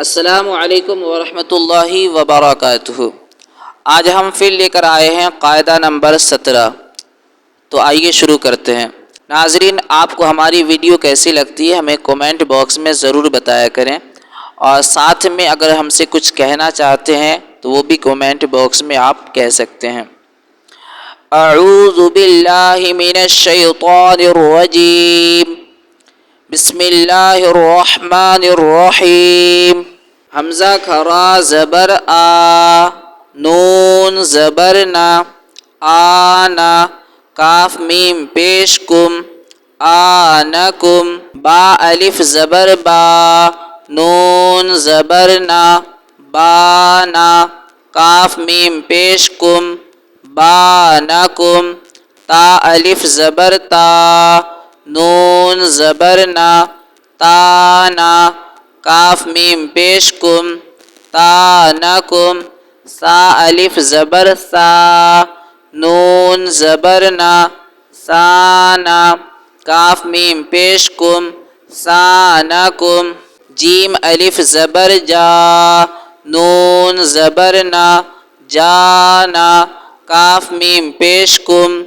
السلام علیکم ورحمۃ اللہ وبرکاتہ۔ آج ہم پھر لے کر آئے ہیں قاعدہ نمبر 17۔ تو آئیے شروع کرتے ہیں۔ ناظرین، آپ کو ہماری ویڈیو کیسی لگتی ہے ہمیں کومنٹ باکس میں ضرور بتایا کریں، اور ساتھ میں اگر ہم سے کچھ کہنا چاہتے ہیں تو وہ بھی کومنٹ باکس میں آپ کہہ سکتے ہیں۔ اعوذ باللہ من الشیطان الرجیم، بسم اللہ الرحمن الرحیم۔ حمزہ کھرا زبر آ، نون زبر نا، آنا، کاف میم پیش کم، آنکم، با الف زبر با، نون زبر نا، بانا، کاف میم پیش کم، بانکم، تا الف زبر تا، نون زبر نا، تانا، کاف میم پیش کم، تانکم، سا الف زبر سا، نون زبر نا، سانا، کاف میم پیش کم، سانکم، جیم الف زبر جا، نون زبر نا، جانا، کاف میم پیش کم،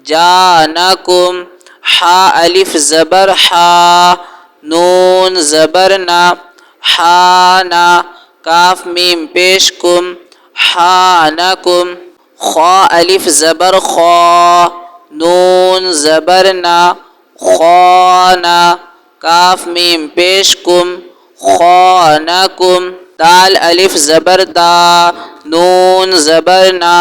جانکم، حا الف زبر حا، نون زبر نا، حانا، کاف میم پیش کم، حانکم، خا الف زبر خا، نون زبر نا، خانا، کاف میم پیش کم، خانکم، دال الف زبر دا، نون زبر نا،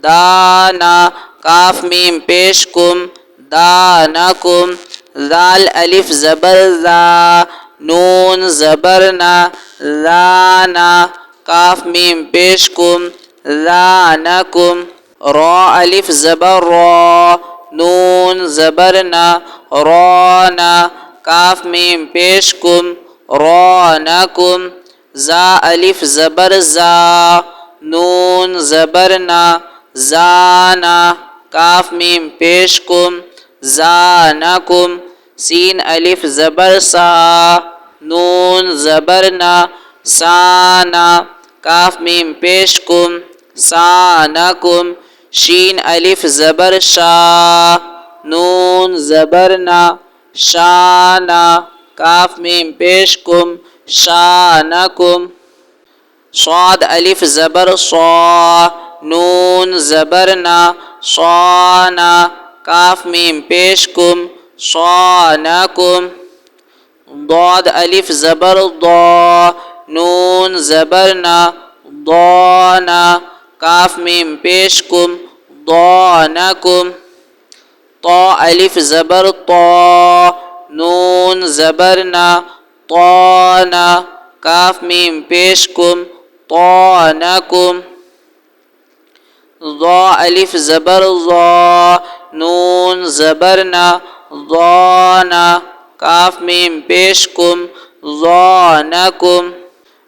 دانا، کاف میم پیش کم، دانکم، ذال الف زبر زا، نون زبر نا، زانا، کاف میم پیش کم، زانکم، را الف زبر را، نون زبر نا، رانا، کاف میم پیش کم، رانکم، زا الف زبر زا، نون زبر نا، زانا، کاف میم پیش کم، زانکم، سین الف زبر سا، نون زبر نا، سانا، کاف میم پیش کم، سانکم، شین الف زبر شا، نون زبر نا، شانا، کاف میم پیش کم، شانکم، صاد الف زبر صا، نون زبر نا، صانا، کاف میم پیش کم، صانکم، ضاد الف زبر ضا، نون زبر نا، ضانا، کاف میم پیش کم، ضانکم، طا الف زبر طا، نون زبر نا، طانا، کاف میم پیش کم، طانکم، ضا الف زبر ضا، نون زبر نا، ضانا، کاف میم پیش کم، ضانکم،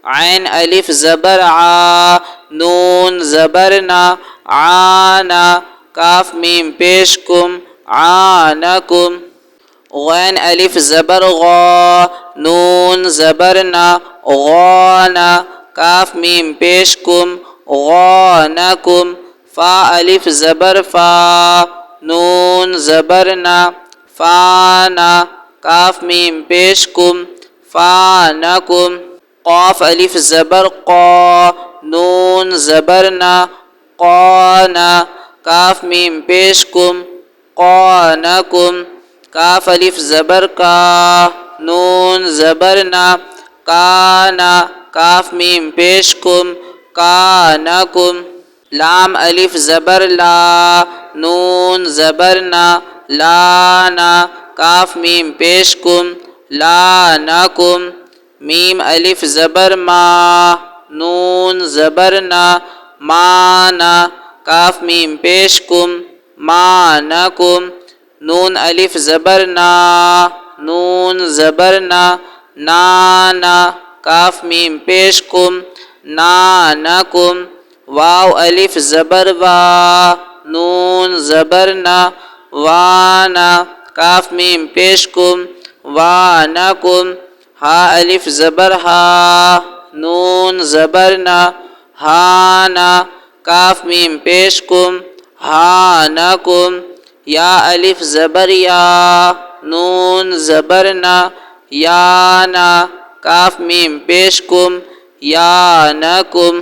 عین الف زبر عا، نون زبر نا، عانا، کاف میم پیش کم، عانکم، غین الف زبر غا، نون زبر نا، غانا، کاف میم پیش کم، غانکم، فا الف زبر فا، نون زبر نا، فانا، کاف میم پیش کم، فانکم، قاف الف زبر قا، نون زبر نا، قانا، کاف میم پیش کم، قانکم، کاف الف زبر کا، نون زبر نا، کانا، کاف میم پیش کم، کانکم، لام الف زبر لا، نون زبر نا، لانا، کاف میم پیش کم، لانکم، میم الف زبر ما، نون زبر نا، مانا، کاف میم پیش کم، مانکم، نون الف زبر نا، نون زبر نا، نانا، کاف میم پیش کم، نانکم، واو الف زبر وا، نون زبر نا، وانا، کاف میم پیش کم، وانکم، ہا الف زبر ہا، زبرنا ہانا کاف میم پیش کم ہانکم یا الف زبر یا نون زبرنا یانا کاف میم پیش کم یانکم